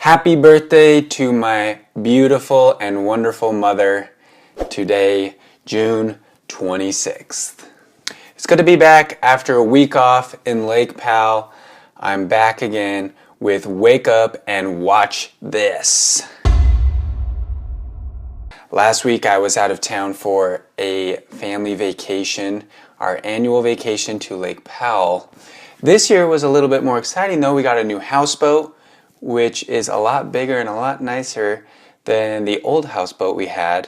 Happy birthday to my beautiful and wonderful mother today, June 26th. It's good to be back after a week off in Lake Powell. I'm back again with Wake Up and Watch This. Last week I was out of town for a family vacation, our annual vacation to Lake Powell. This year was a little bit more exciting though. We got a new houseboat, which is a lot bigger and a lot nicer than the old houseboat we had.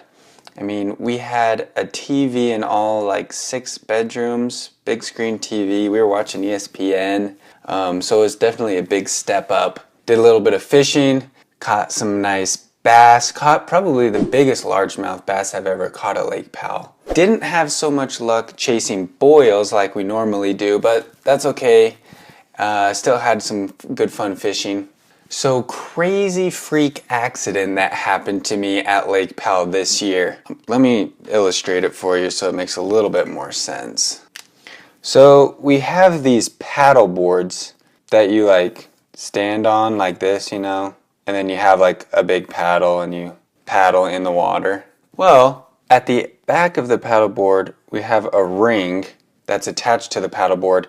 I mean, we had a TV in all like 6 bedrooms, big screen TV. We were watching ESPN, so it was definitely a big step up. Did a little bit of fishing, caught some nice bass, caught probably the biggest largemouth bass I've ever caught at Lake Powell. Didn't have so much luck chasing boils like we normally do, but that's okay. Still had some good fun fishing. So crazy freak accident that happened to me at Lake Powell this year. Let me illustrate it for you so it makes a little bit more sense. So we have these paddle boards that you like stand on like this, you know, and then you have like a big paddle and you paddle in the water. Well, at the back of the paddle board, we have a ring that's attached to the paddle board,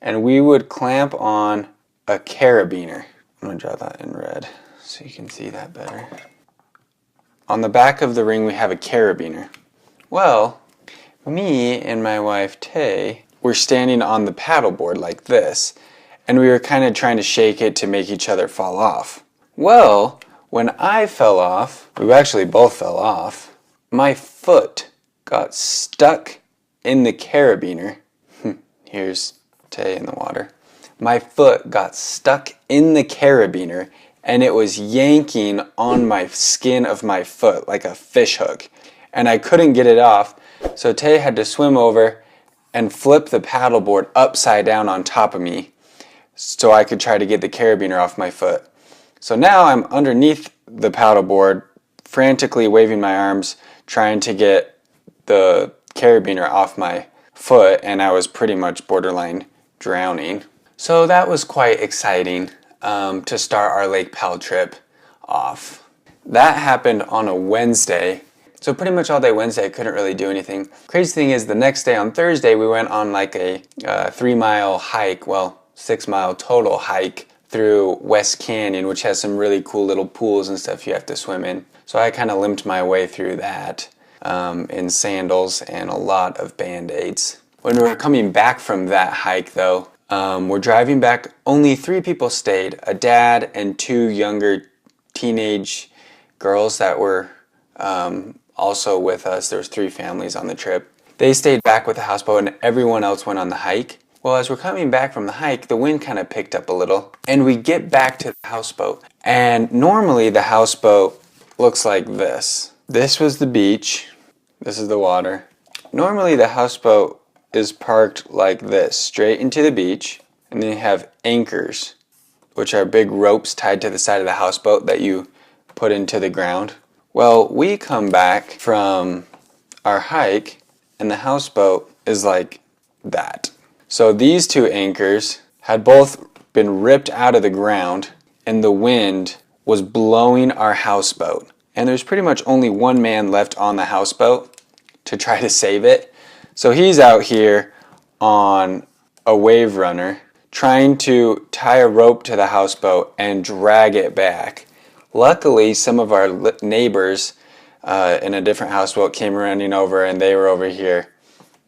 and we would clamp on a carabiner. I'm going to draw that in red so you can see that better. On the back of the ring we have a carabiner. Well, me and my wife Tay were standing on the paddleboard like this, and we were kind of trying to shake it to make each other fall off. Well, when I fell off, we actually both fell off, my foot got stuck in the carabiner. Here's Tay in the water. My foot got stuck in the carabiner and it was yanking on my skin of my foot like a fish hook. And I couldn't get it off, so Tay had to swim over and flip the paddleboard upside down on top of me so I could try to get the carabiner off my foot. So now I'm underneath the paddleboard, frantically waving my arms, trying to get the carabiner off my foot, and I was pretty much borderline drowning. So that was quite exciting to start our Lake Powell trip off. That happened on a Wednesday, so pretty much all day Wednesday I couldn't really do anything. Crazy thing is the next day on Thursday we went on like a 3-mile hike, well 6-mile total hike through West Canyon, which has some really cool little pools and stuff you have to swim in. So I kind of limped my way through that in sandals and a lot of Band-Aids. When we were coming back from that hike though, we're driving back, only 3 people stayed, a dad and 2 younger teenage girls that were also with us. There was 3 families on the trip. They stayed back with the houseboat and everyone else went on the hike. Well, as we're coming back from the hike, the wind kind of picked up a little and we get back to the houseboat. And normally the houseboat looks like this. This was the beach. This is the water. Normally the houseboat is parked like this, straight into the beach, and then you have anchors, which are big ropes tied to the side of the houseboat that you put into the ground. Well, we come back from our hike and the houseboat is like that. So these 2 anchors had both been ripped out of the ground and the wind was blowing our houseboat. And there's pretty much only one man left on the houseboat to try to save it. So he's out here on a wave runner trying to tie a rope to the houseboat and drag it back. Luckily, some of our neighbors in a different houseboat came running over and they were over here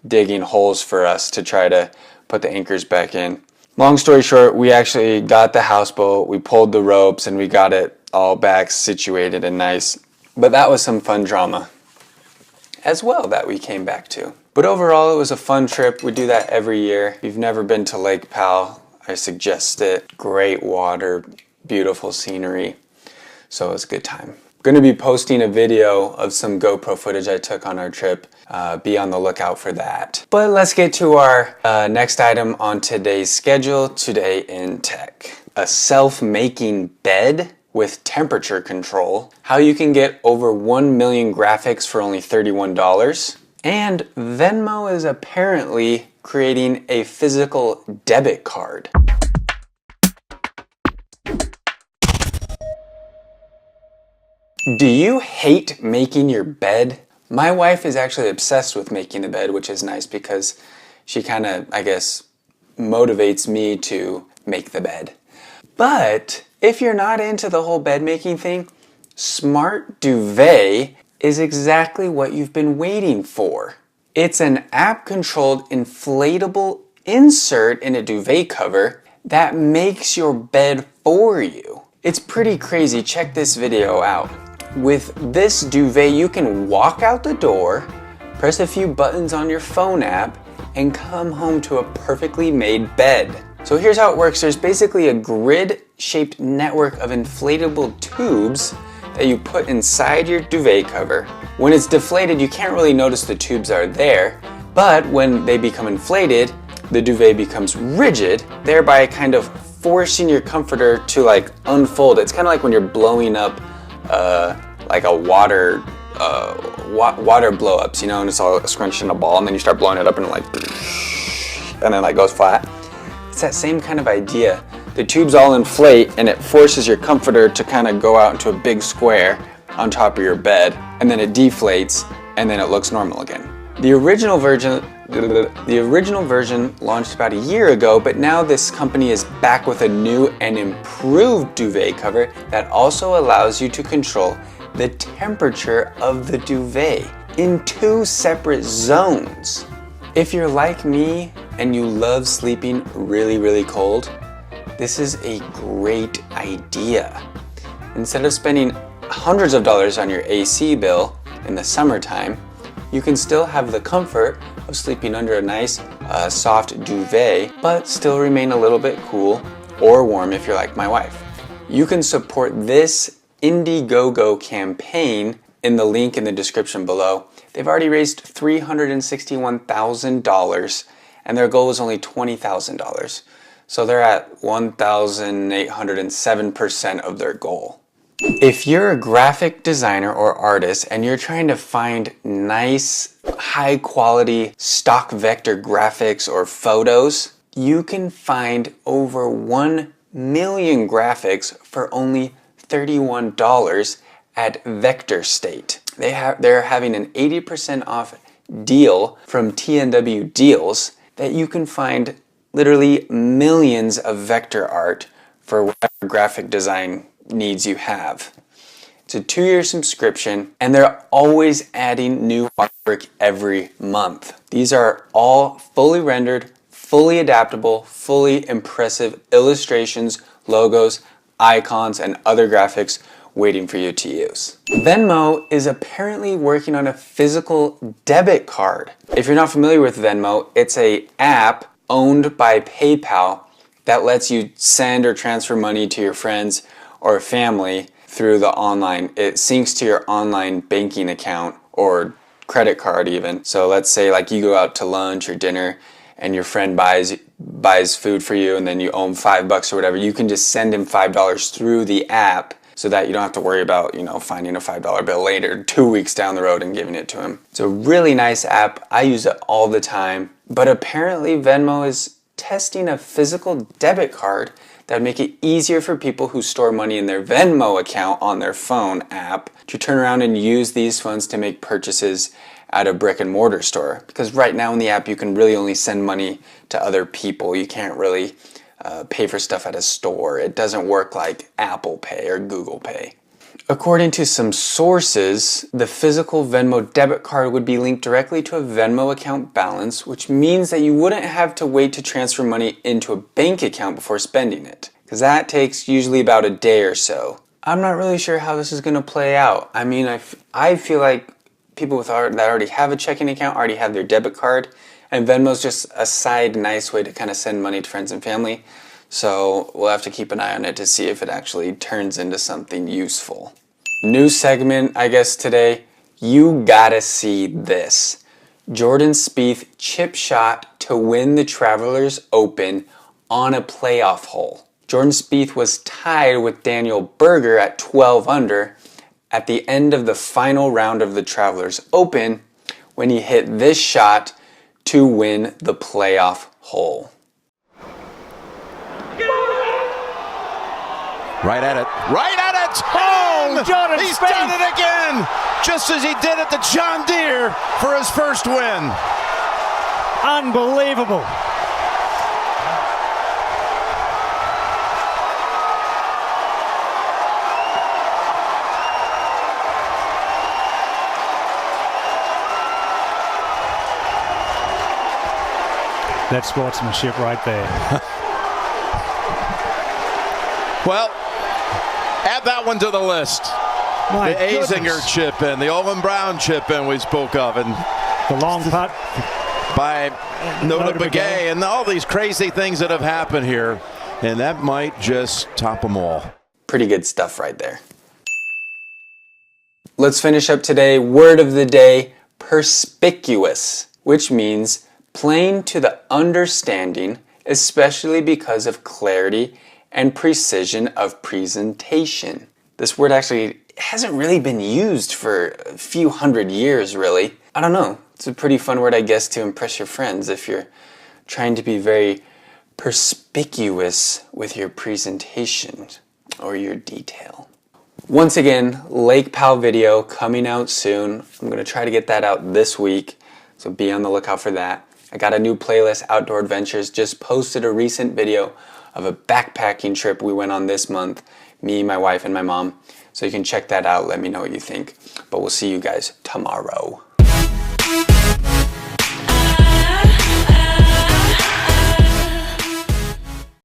digging holes for us to try to put the anchors back in. Long story short, we actually got the houseboat, we pulled the ropes, and we got it all back situated and nice. But that was some fun drama as well that we came back to. But overall, it was a fun trip. We do that every year. If you've never been to Lake Powell, I suggest it. Great water, beautiful scenery. So it was a good time. I'm going to be posting a video of some GoPro footage I took on our trip. Be on the lookout for that. But let's get to our next item on today's schedule, Today in Tech. A self-making bed with temperature control, how you can get over 1 million graphics for only $31, and Venmo is apparently creating a physical debit card. Do you hate making your bed? My wife is actually obsessed with making the bed, which is nice because she kind of, I guess, motivates me to make the bed. But if you're not into the whole bed making thing, Smart Duvet is exactly what you've been waiting for. It's an app-controlled inflatable insert in a duvet cover that makes your bed for you. It's pretty crazy. Check this video out. With this duvet, you can walk out the door, press a few buttons on your phone app, and come home to a perfectly made bed. So here's how it works. There's basically a grid-shaped network of inflatable tubes that you put inside your duvet cover. When it's deflated, you can't really notice the tubes are there, but when they become inflated, the duvet becomes rigid, thereby kind of forcing your comforter to like unfold. It's kind of like when you're blowing up like a water blow-ups, you know, and it's all scrunched in a ball, and then you start blowing it up and it like, and then like goes flat. It's that same kind of idea. The tubes all inflate and it forces your comforter to kind of go out into a big square on top of your bed, and then it deflates and then it looks normal again. The original version launched about a year ago, but now this company is back with a new and improved duvet cover that also allows you to control the temperature of the duvet in 2 separate zones. If you're like me and you love sleeping really cold, this is a great idea. Instead of spending hundreds of dollars on your AC bill in the summertime, you can still have the comfort of sleeping under a nice soft duvet, but still remain a little bit cool or warm if you're like my wife. You can support this Indiegogo campaign in the link in the description below. They've already raised $361,000 and their goal was only $20,000. So they're at 1,807% of their goal. If you're a graphic designer or artist and you're trying to find nice, high quality stock vector graphics or photos, you can find over 1 million graphics for only $31 at Vector State. They're having an 80% off deal from TNW Deals that you can find literally millions of vector art for whatever graphic design needs you have. It's a 2-year subscription and they're always adding new artwork every month. These are all fully rendered, fully adaptable, fully impressive illustrations, logos, icons, and other graphics waiting for you to use. Venmo is apparently working on a physical debit card. If you're not familiar with Venmo, it's an app owned by PayPal that lets you send or transfer money to your friends or family through the online. It syncs to your online banking account or credit card even. So let's say like you go out to lunch or dinner and your friend buys food for you and then you owe him $5 or whatever. You can just send him $5 through the app so that you don't have to worry about, you know, finding a $5 bill later 2 weeks down the road and giving it to him. It's a really nice app. I use it all the time. But apparently Venmo is testing a physical debit card that would make it easier for people who store money in their Venmo account on their phone app to turn around and use these funds to make purchases at a brick and mortar store. Because right now in the app you can really only send money to other people. You can't really pay for stuff at a store. It doesn't work like Apple Pay or Google Pay. According to some sources, the physical Venmo debit card would be linked directly to a Venmo account balance, which means that you wouldn't have to wait to transfer money into a bank account before spending it, because that takes usually about a day or so. I'm not really sure how this is going to play out. I mean, I feel like people that already have a checking account already have their debit card, and Venmo's just a side nice way to kind of send money to friends and family. So we'll have to keep an eye on it to see if it actually turns into something useful. New segment, I guess, today. You gotta see this. Jordan Spieth chip shot to win the Travelers Open on a playoff hole. Jordan Spieth was tied with Daniel Berger at 12 under at the end of the final round of the Travelers Open when he hit this shot to win the playoff hole. Right at it. Right at it. Oh, Jordan He's Speith. done it again. Just as he did at the John Deere for his first win. Unbelievable. That's sportsmanship right there. Well, add that one to the list. My The Azinger goodness. chip in, the Owen Brown chip in we spoke of, and The long putt. by Nota Nota Begay, Begay. and all these crazy things that have happened here, and that might just top them all. Pretty good stuff right there. Let's finish up today. Word of the day, perspicuous, which means plain to the understanding, especially because of clarity and precision of presentation. This word actually hasn't really been used for a few hundred years, really. I don't know. It's a pretty fun word, I guess, to impress your friends if you're trying to be very perspicuous with your presentation or your detail. Once again, Lake Powell video coming out soon. I'm going to try to get that out this week, so be on the lookout for that. I got a new playlist, Outdoor Adventures, just posted a recent video of a backpacking trip we went on this month, me, my wife, and my mom. So you can check that out, let me know what you think. But we'll see you guys tomorrow.